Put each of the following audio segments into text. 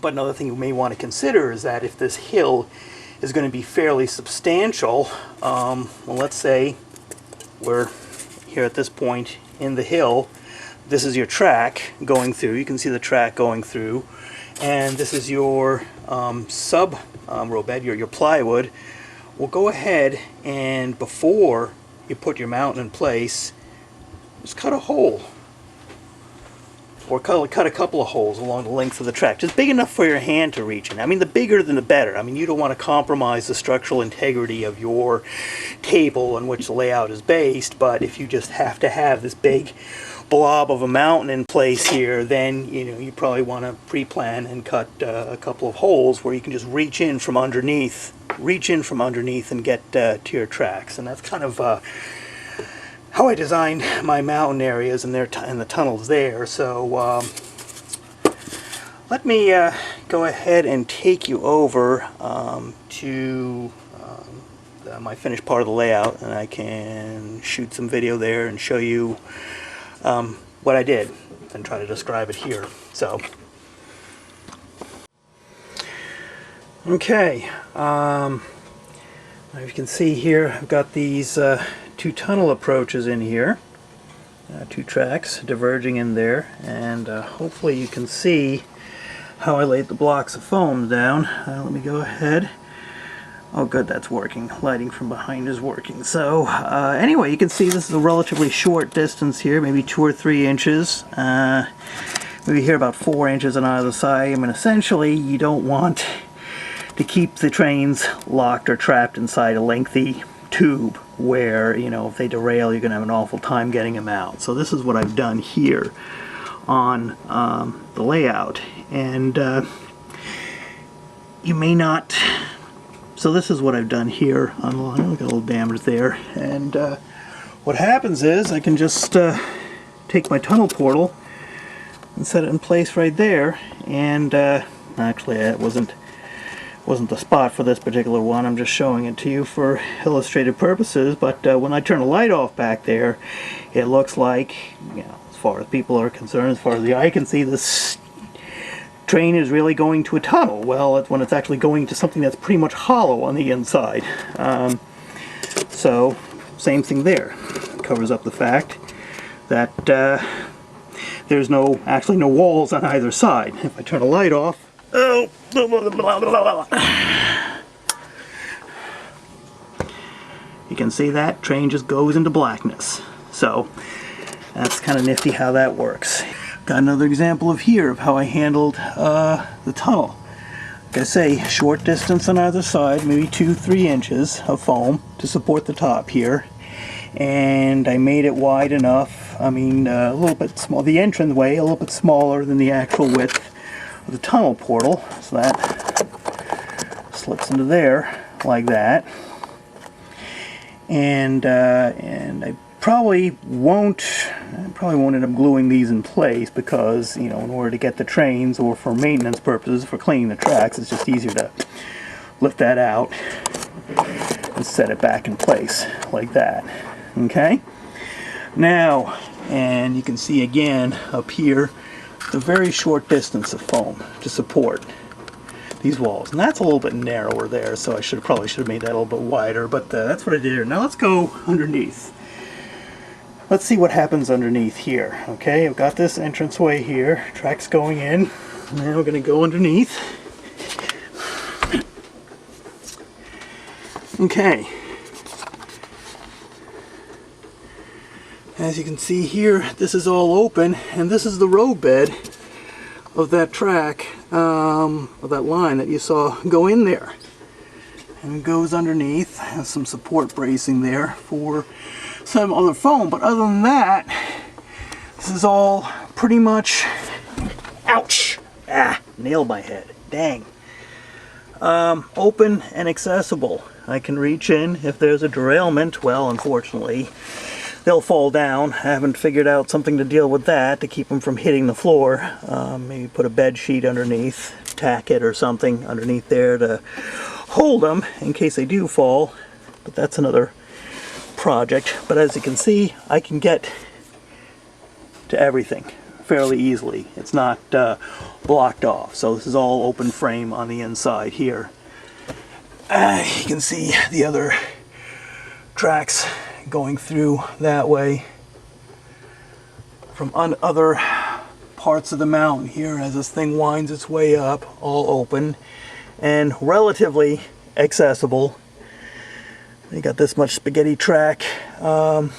But another thing you may want to consider is that if this hill is going to be fairly substantial, well, let's say we're here at this point in the hill. This is your track going through. You can see the track going through, and this is your sub row bed, your plywood. Well, go ahead and before you put your mountain in place, just cut a hole, or cut a couple of holes along the length of the track, just big enough for your hand to reach in. I mean, the bigger the better. I mean, you don't want to compromise the structural integrity of your table on which the layout is based, but if you just have to have this big blob of a mountain in place here, then you probably want to pre-plan and cut a couple of holes where you can just reach in from underneath and get to your tracks. And that's kind of how I designed my mountain areas and the tunnels there. So let me go ahead and take you over to my finished part of the layout, and I can shoot some video there and show you what I did and try to describe it here. So, okay, as you can see here, I've got these two tunnel approaches in here, two tracks diverging in there, and hopefully you can see how I laid the blocks of foam down. Let me go ahead. Oh good, that's working. Lighting from behind is working. So anyway, you can see this is a relatively short distance here, maybe 2 or 3 inches. Maybe here about 4 inches on either side. I mean, essentially you don't want to keep the trains locked or trapped inside a lengthy tube where, if they derail, you're going to have an awful time getting them out. So this is what I've done here on the layout. And you may not... So this is what I've done here on the line. Look at a little damage there. And what happens is I can just take my tunnel portal and set it in place right there. And actually, it wasn't the spot for this particular one. I'm just showing it to you for illustrative purposes. But when I turn the light off back there, it looks like, as far as people are concerned, as far as the eye can see, this train is really going to a tunnel. Well, it's when it's actually going to something that's pretty much hollow on the inside. So, same thing there. It covers up the fact that there's actually no walls on either side. If I turn the light off, oh, blah, blah, blah, blah, blah. You can see that train just goes into blackness. So, that's kind of nifty how that works. Got another example of how I handled the tunnel. Like I say, short distance on either side, maybe 2-3 inches of foam to support the top here. And I made it wide enough, a little bit small, the entranceway a little bit smaller than the actual width of the tunnel portal. So that slips into there like that. And I probably won't end up gluing these in place because, in order to get the trains, or for maintenance purposes, for cleaning the tracks, it's just easier to lift that out and set it back in place like that. Okay? Now, and you can see again up here the very short distance of foam to support these walls. And that's a little bit narrower there, so I probably should have made that a little bit wider, but that's what I did here. Now let's go underneath. Let's see what happens underneath here. Okay, I've got this entranceway here, tracks going in. Now we're going to go underneath. Okay. As you can see here, this is all open, and this is the road bed of that track, of that line that you saw go in there. And it goes underneath, has some support bracing there for some other foam, but other than that, this is all pretty much, ouch, nailed my head, dang, open and accessible. I can reach in if there's a derailment. Well, unfortunately, they'll fall down. I haven't figured out something to deal with that to keep them from hitting the floor. Maybe put a bed sheet underneath, tack it or something underneath there to hold them in case they do fall, but that's another project. But as you can see, I can get to everything fairly easily. It's not blocked off. So this is all open frame on the inside here. You can see the other tracks going through that way from other parts of the mountain here as this thing winds its way up, all open and relatively accessible. You got this much spaghetti track going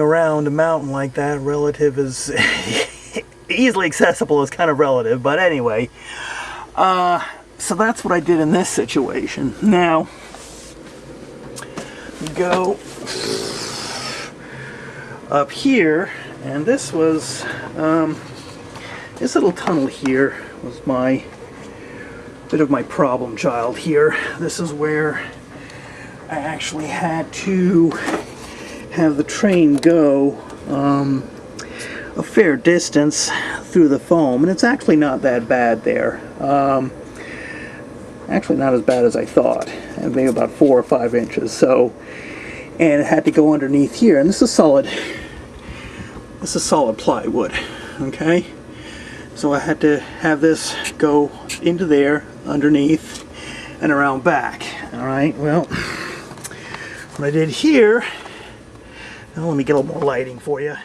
around a mountain like that. Relative is easily accessible is kind of relative, but anyway, so that's what I did in this situation. Now go up here, and this was this little tunnel here was my bit of my problem child here. This is where I actually had to have the train go a fair distance through the foam, and it's actually not that bad there. Actually not as bad as I thought, maybe about 4 or 5 inches. So, and it had to go underneath here, and this is solid plywood, okay? So I had to have this go into there, underneath, and around back. All right, well, what I did here, now let me get a little more lighting for you.